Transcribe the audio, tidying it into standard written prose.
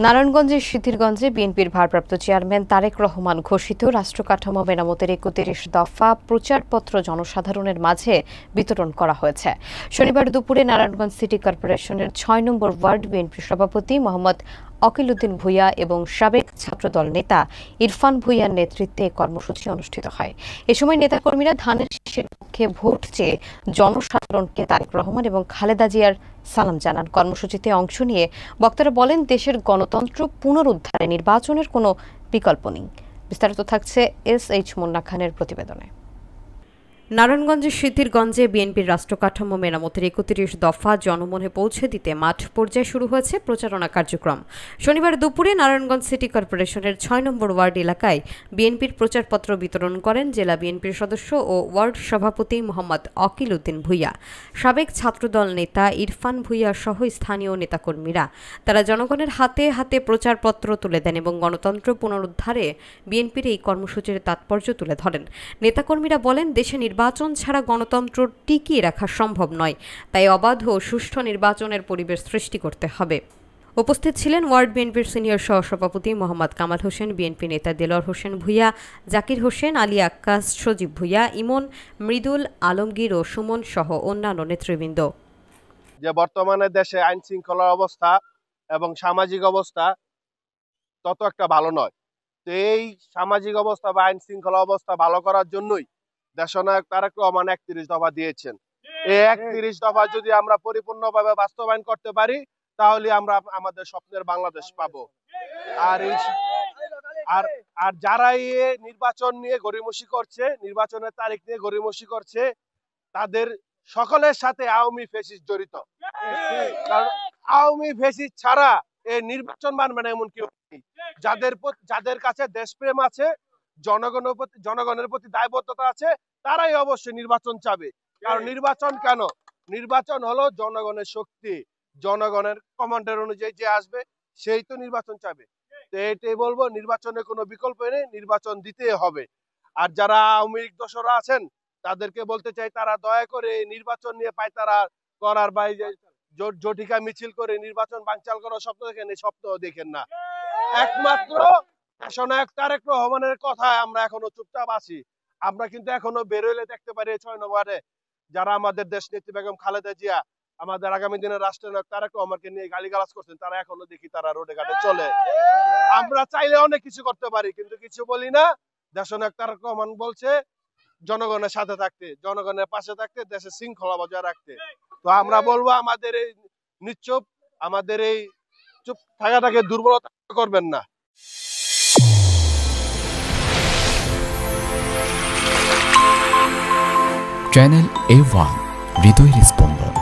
নারায়ণগঞ্জের সিদ্ধিরগঞ্জে বিএনপির ভারপ্রাপ্ত চেয়ারম্যান তারেক রহমান ঘোষিত রাষ্ট্রকাঠামো মেরামতের ৩১ দফা প্রচারপত্র জনসাধারণের মাঝে বিতরণ করা হয়েছে। শনিবার দুপুরে নারায়ণগঞ্জ সিটি কর্পোরেশনের ৬ নম্বর ওয়ার্ড বিএনপির সভাপতি মোহাম্মদ অকিল উদ্দিন ভূঁইয়া এবং সাবেক ছাত্রদল নেতা ইরফান ভূঁইয়ার নেতৃত্বে কর্মসূচি অনুষ্ঠিত হয়। এ সময় নেতাকর্মীরা ধানের শীষের পক্ষে ভোট চেয়ে জনসাধারণকে তারেক রহমান এবং খালেদা জিয়ার সালাম জানান। কর্মসূচিতে অংশ নিয়ে বক্তারা বলেন, দেশের গণতন্ত্র পুনরুদ্ধারে নির্বাচনের কোনো বিকল্প নেই। বিস্তারিত থাকছে SH মুন্না খানের প্রতিবেদনে। নারায়ণগঞ্জের সিদ্ধিরগঞ্জে বিএনপির রাষ্ট্রকাঠামো মেরামতের ৩১ দফা জনমনে পৌঁছে দিতে মাঠ পর্যায়ে শুরু হয়েছে প্রচারণা কার্যক্রম। শনিবার দুপুরে নারায়ণগঞ্জ সিটি কর্পোরেশনের ৬ নম্বর ওয়ার্ড এলাকায় বিএনপির প্রচারপত্র বিতরণ করেন জেলা বিএনপির সদস্য ও ওয়ার্ড সভাপতি মোহাম্মদ অকিল উদ্দিন ভূঁইয়া, সাবেক ছাত্রদল নেতা ইরফান ভূঁইয়া সহ স্থানীয় নেতাকর্মীরা। তারা জনগণের হাতে হাতে প্রচারপত্র তুলে দেন এবং গণতন্ত্র পুনরুদ্ধারে বিএনপির এই কর্মসূচির তাৎপর্য তুলে ধরেন। নেতাকর্মীরা বলেন, দেশে নির্বাচন ছাড়া গণতন্ত্র টিকিয়ে রাখা সম্ভব নয়, তাই অবাধ ও সুষ্ঠু নির্বাচনের পরিবেশ সৃষ্টি করতে হবে। উপস্থিত ছিলেন ওয়ার্ড বিএনপির সিনিয়র সহসভাপতি মোহাম্মদ কামাল হোসেন, বিএনপি নেতা দেলোয়ার হোসেন ভূঁইয়া, জাকির হোসেন, আলী আক্কাস, সজীব ভূঁইয়া, ইমন, মৃদুল, আলমগীর ও সুমন সহ অন্যান্য নেতৃবৃন্দ। যে বর্তমানে দেশে আইন শৃঙ্খলার অবস্থা এবং সামাজিক অবস্থা তত একটা ভালো নয়, তো এই সামাজিক অবস্থা বা আইন শৃঙ্খলা অবস্থা ভালো করার জন্যই দেশনায়ক তারেক রহমান ৩১ দফা দিয়েছেন। এই ৩১ দফা যদি আমরা পরিপূর্ণভাবে বাস্তবায়ন করতে পারি, তাহলে আমরা আমাদের স্বপ্নের বাংলাদেশ পাবো। আর যারা এই নির্বাচন নিয়ে গড়িমসি করছে, নির্বাচনের তারিখ নিয়ে গড়িমসি করছে, তাদের সকলের সাথে আওয়ামী ফ্যাসিস্ট জড়িত। কারণ আওয়ামী ফ্যাসিস্ট ছাড়া এই নির্বাচন মানবে না এমন কেউ নেই। যাদের কাছে দেশপ্রেম আছে, জনগণের প্রতি দায়বদ্ধতা আছে, তারাই অবশ্যই নির্বাচন চাবে। কারণ নির্বাচন কেন? নির্বাচন হলো জনগণের শক্তি, জনগণের কমান্ডার অনুযায়ী যে আসবে সেই তো নির্বাচন চাবে। তো এটাই বলবো, নির্বাচনের কোনো বিকল্প নেই, নির্বাচন দিতে হবে। আর যারা আওয়ামী লীগ দোসররা আছেন তাদেরকে বলতে চাই, তারা দয়া করে নির্বাচন নিয়ে পায়তারা করার বাইরে জটিকা মিছিল করে নির্বাচন বানচাল করার স্বপ্ন দেখেন, এই স্বপ্ন দেখেন না। একমাত্র দেশনায়ক তারেক রহমানের কথায় আমরা এখনো চুপচাপ আছি। আমরা কিন্তু এখনো বেরোলে দেখতে পারি ৬ নম্বরে যারা আমাদের দেশ নেত্রী বেগম খালেদা জিয়া, আমাদের আগামী দিনের রাষ্ট্রনায়ক তারেক রহমানকে নিয়ে গালিগালাজ করছেন, তারা এখনো দেখি তারা রোডে ঘাটে চলে। আমরা চাইলে অনেক কিছু করতে পারি, কিন্তু কিছু বলি না। দেশনায়ক তারেক রহমান বলছে জনগণের সাথে থাকতে, জনগণের পাশে থাকতে, দেশের শৃঙ্খলা বজায় রাখতে। তো আমরা বলবো, আমাদের এই নিশ্চুপ, আমাদের এই চুপ থাকাটাকে দুর্বলতা করবেন না। চ্যানেল A1 হৃদয়ের স্পন্দন।